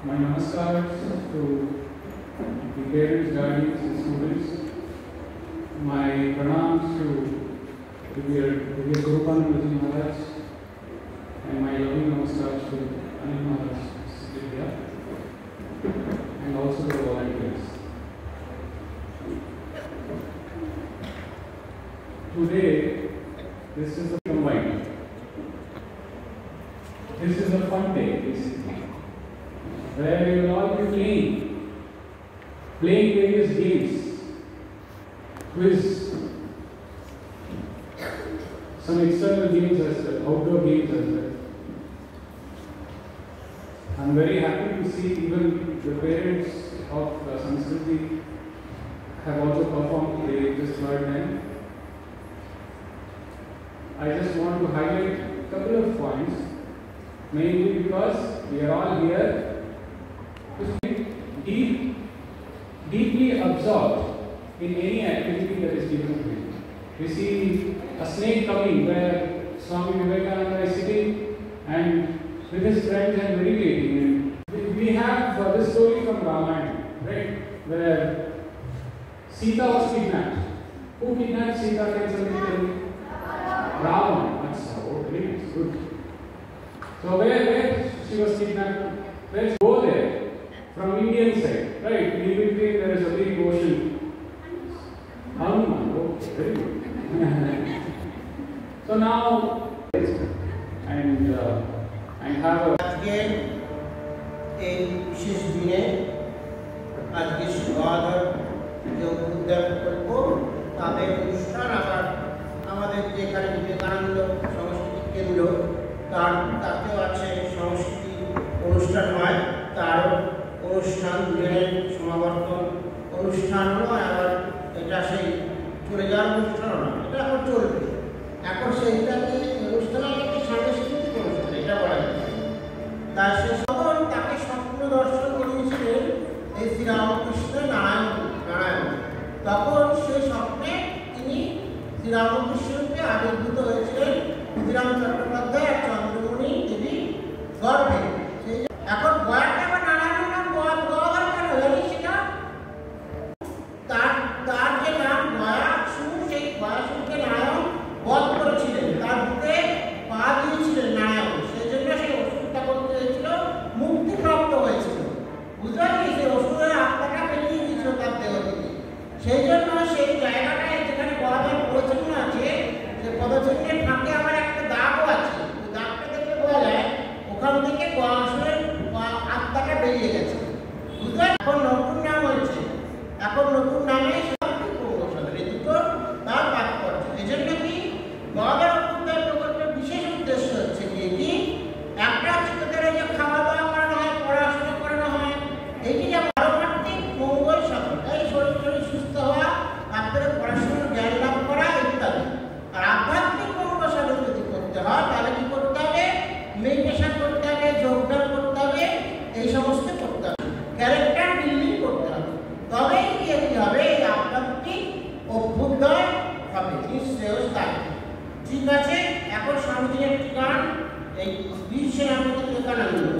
My namaskar to the parents, guardians, and students. My pranams to Divya Gurupan Maharaj, and my loving namaskar to Anil Maharaj, Divya, and also the volunteers. Today, this is a combined. This is a fun day, basically, where you will all be playing various games, quiz, some external games as well, outdoor games as well. I am very happy to see even the parents of Sanskriti have also performed. They just heard them. I just want to highlight a couple of points, mainly because we are all here to be deeply absorbed in any activity that is given to you. We see a snake coming where Swami Vivekananda is sitting and with his friends and meditating. And we have this story from Ramayana, right, where Sita was kidnapped. Who kidnapped Sita? Can somebody tell me? Ravana. That's how. Very nice. Good. So where she was kidnapped? Let's go there from Indian side, right? In between there is a big ocean. Hanuman. Okay, very good. So now and have a विशेष दिने आज के शुभागर जो उद्यान प्रकल्प ताদের অনুষ্ঠান আবার আমাদের যেখানে বিবেকানন্দ সংস্কৃতি কেন্দ্র তাতেও আছে সংস্কৃতি অনুষ্ঠান হয় তার অনুষ্ঠান দুজনের সমাবর্তন অনুষ্ঠান হলো আবার এটা সেই চলে যাওয়ার অনুষ্ঠান না এটা এখন চলবে এখন সেইটাকে অনুষ্ঠানটাকে সাংস্কৃতিক অনুষ্ঠান এটা বলা যায় তাই সে সকল তাকে স্বপ্ন দর্শন করিয়েছিলেন এই শ্রীরামকৃষ্ণ নারায়ণ তখন সেই স্বপ্নে তিনি শ্রীরামকৃষ্ণকে আবির্ভূত হয়েছিলেন ক্ষুদিরাম চট্টোপাধ্যায় আর চন্দ্রমণি দেবী গর্ভে এখন গয়াটা বা নারায়ণ নাম গয়া কেন জানি সেটা তার যে নাম গয়া সুর সেই গয়া সুরকে নারায়ণ বধ করেছিলেন তার বুকে পা দিয়েছিলেন নারায়ণ সেই জন্য সেই অসুরটা করতে হয়েছিল মুক্তিপ্রাপ্ত হয়েছিল বুঝতে পারছি সেই অসুরের আত্মাটা বেরিয়ে গিয়েছিল তার দেহ থেকে সেই জন্য সেই জায়গাটায় যেখানে বরাবর পদচিহ্ন আছে যে পদচিহ্নের ফাঁকে আবার একটা দাগও আছে ওই দাগটা দেখে বোঝা যায় ওখান থেকে অসুরের আত্মাটা বেরিয়ে গেছে বুঝতে এখন নতুন নাম হয়েছে এখন নতুন নামে এই দুটো তার পাঠ করছে এই জন্য কি গদার উদ্ধার প্রকল্পের বিশেষ উদ্দেশ্য হচ্ছে কি একটা চিত্তদের যে খাওয়া দাওয়া করানো হয় পড়াশোনা করানো হয় এইটি যে পারমার্থিক মঙ্গল সাধন এই শরীর সুস্থ হওয়া তারপরে পড়াশোনার জ্ঞান লাভ করা ইত্যাদি আর আধ্যাত্মিক মঙ্গল সাধন যদি করতে হয় তাহলে কি করতে হবে মেডিটেশন করতে হবে যোগব্যায়াম করতে হবে এই সমস্ত করতে হবে ক্যারেক্টার বিল্ডিং করতে হবে তবেই কি হবে এই আধ্যাত্মিক অভ্যুদয় হবে নিশ্চয় তাই ঠিক আছে এখন স্বামীজির একটি গান এই বীর সেনাপতি বিবেকানন্দ